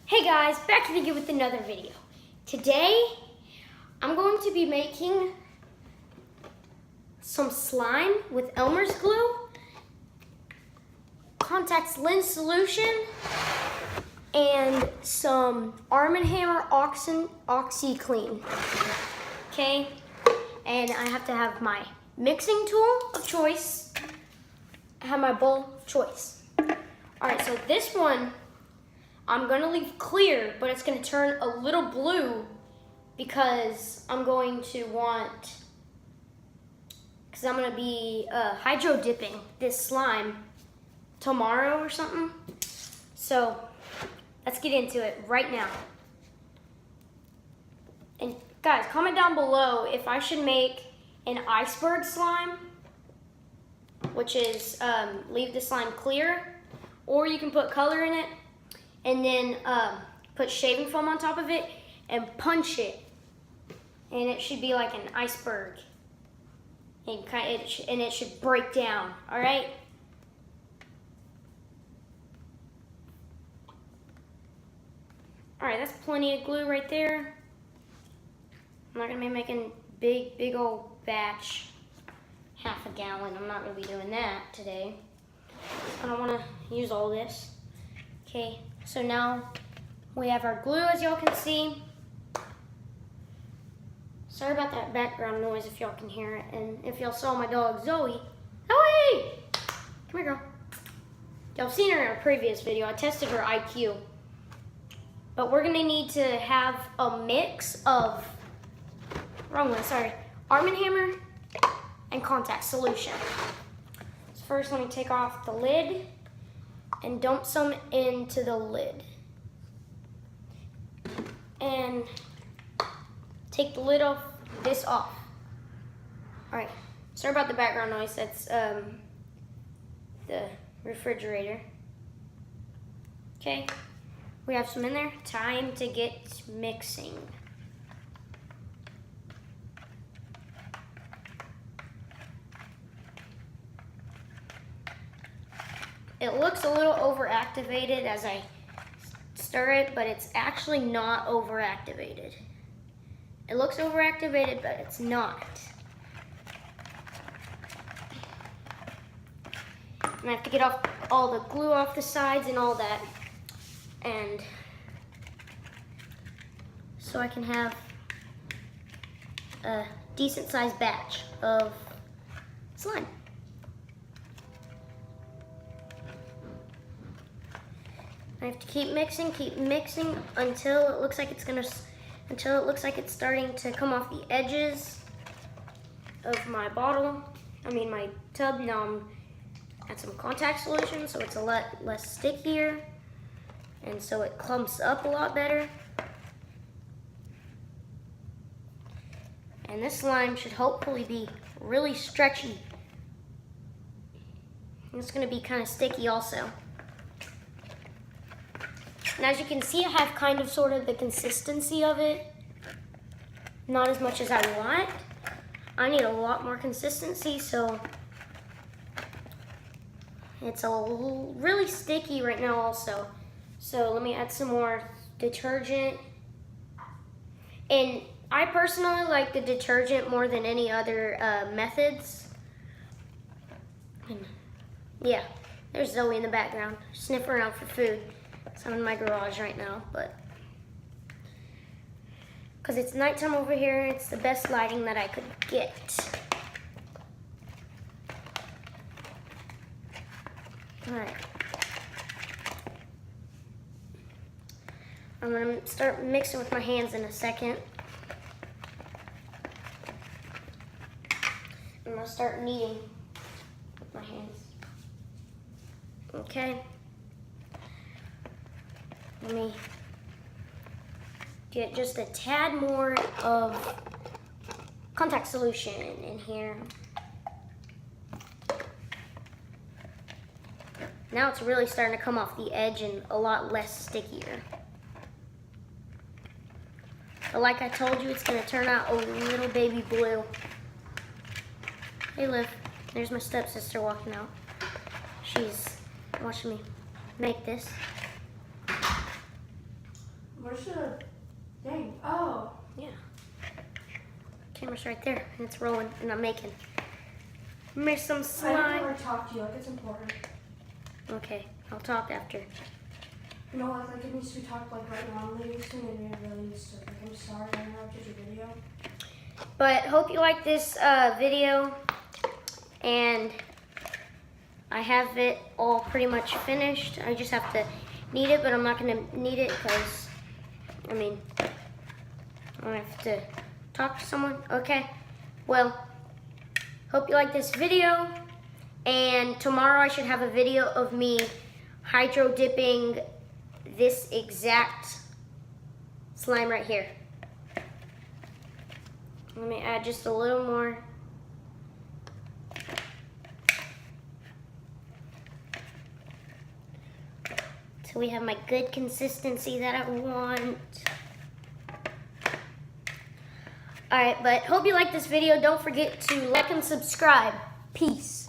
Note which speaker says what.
Speaker 1: Hey guys, back at you with another video. Today, I'm going to be making some slime with Elmer's glue, Contact Lens solution, and some Arm & Hammer OxiClean. Okay, and I have to have my mixing tool of choice. I have my bowl of choice. All right, so this one, I'm gonna leave clear, but it's gonna turn a little blue because I'm going to because I'm gonna be hydro dipping this slime tomorrow or something. So let's get into it right now. And guys, comment down below if I should make an iceberg slime, which is leave the slime clear, or you can put color in it and then put shaving foam on top of it and punch it, and it should be like an iceberg, and it should break down. All right. All right, that's plenty of glue right there. I'm not gonna be making big old batch, half a gallon. I'm not gonna be doing that today. I don't want to use all this. Okay. So now we have our glue, as y'all can see. Sorry about that background noise if y'all can hear it. And if y'all saw my dog, Zoe. Zoe! Come here, girl. Y'all seen her in a previous video. I tested her IQ. But we're gonna need to have a mix of, wrong one, sorry, Arm & Hammer and Contact solution. So first let me take off the lid and dump some into the lid. And take the lid off, this off. All right, sorry about the background noise, that's the refrigerator. Okay, we have some in there. Time to get mixing. It looks a little overactivated as I stir it, but it's actually not overactivated. It looks overactivated, but it's not. And I have to get off all the glue off the sides and all that. And so I can have a decent sized batch of slime. I have to keep mixing until it looks like it's starting to come off the edges of my bottle. My tub. Now I'm add some contact solution so it's a lot less stickier, and so it clumps up a lot better. And this slime should hopefully be really stretchy. It's going to be kind of sticky also. And as you can see, I have kind of sort of the consistency of it. Not as much as I want. I need a lot more consistency, so it's really sticky right now also. So let me add some more detergent. And I personally like the detergent more than any other methods. And yeah, there's Zoe in the background, sniffing around for food. So I'm in my garage right now, but because it's nighttime over here, it's the best lighting that I could get. All right. I'm gonna start mixing with my hands in a second. I'm gonna start kneading with my hands. Okay. Let me get just a tad more of contact solution in here. Now it's really starting to come off the edge and a lot less stickier. But like I told you, it's going to turn out a little baby blue. Hey Liv, there's my stepsister walking out. She's watching me make this.
Speaker 2: where's the thing? Oh.
Speaker 1: Yeah. Camera's right there, and it's rolling, and I'm making some
Speaker 2: I
Speaker 1: slime.
Speaker 2: don't want to talk to you, like it's important.
Speaker 1: Okay, I'll talk after.
Speaker 2: You know, like it needs to be talked like right now. I'm leaving soon, and it really needs to. Like, I'm sorry I interrupted your video.
Speaker 1: But hope you like this video, and I have it all pretty much finished. I just have to knead it, but I'm not going to knead it because, I mean, I have to talk to someone. Okay, well, hope you like this video, and tomorrow I should have a video of me hydro dipping this exact slime right here. Let me add just a little more. So we have my good consistency that I want. Alright, but hope you like this video. Don't forget to like and subscribe. Peace.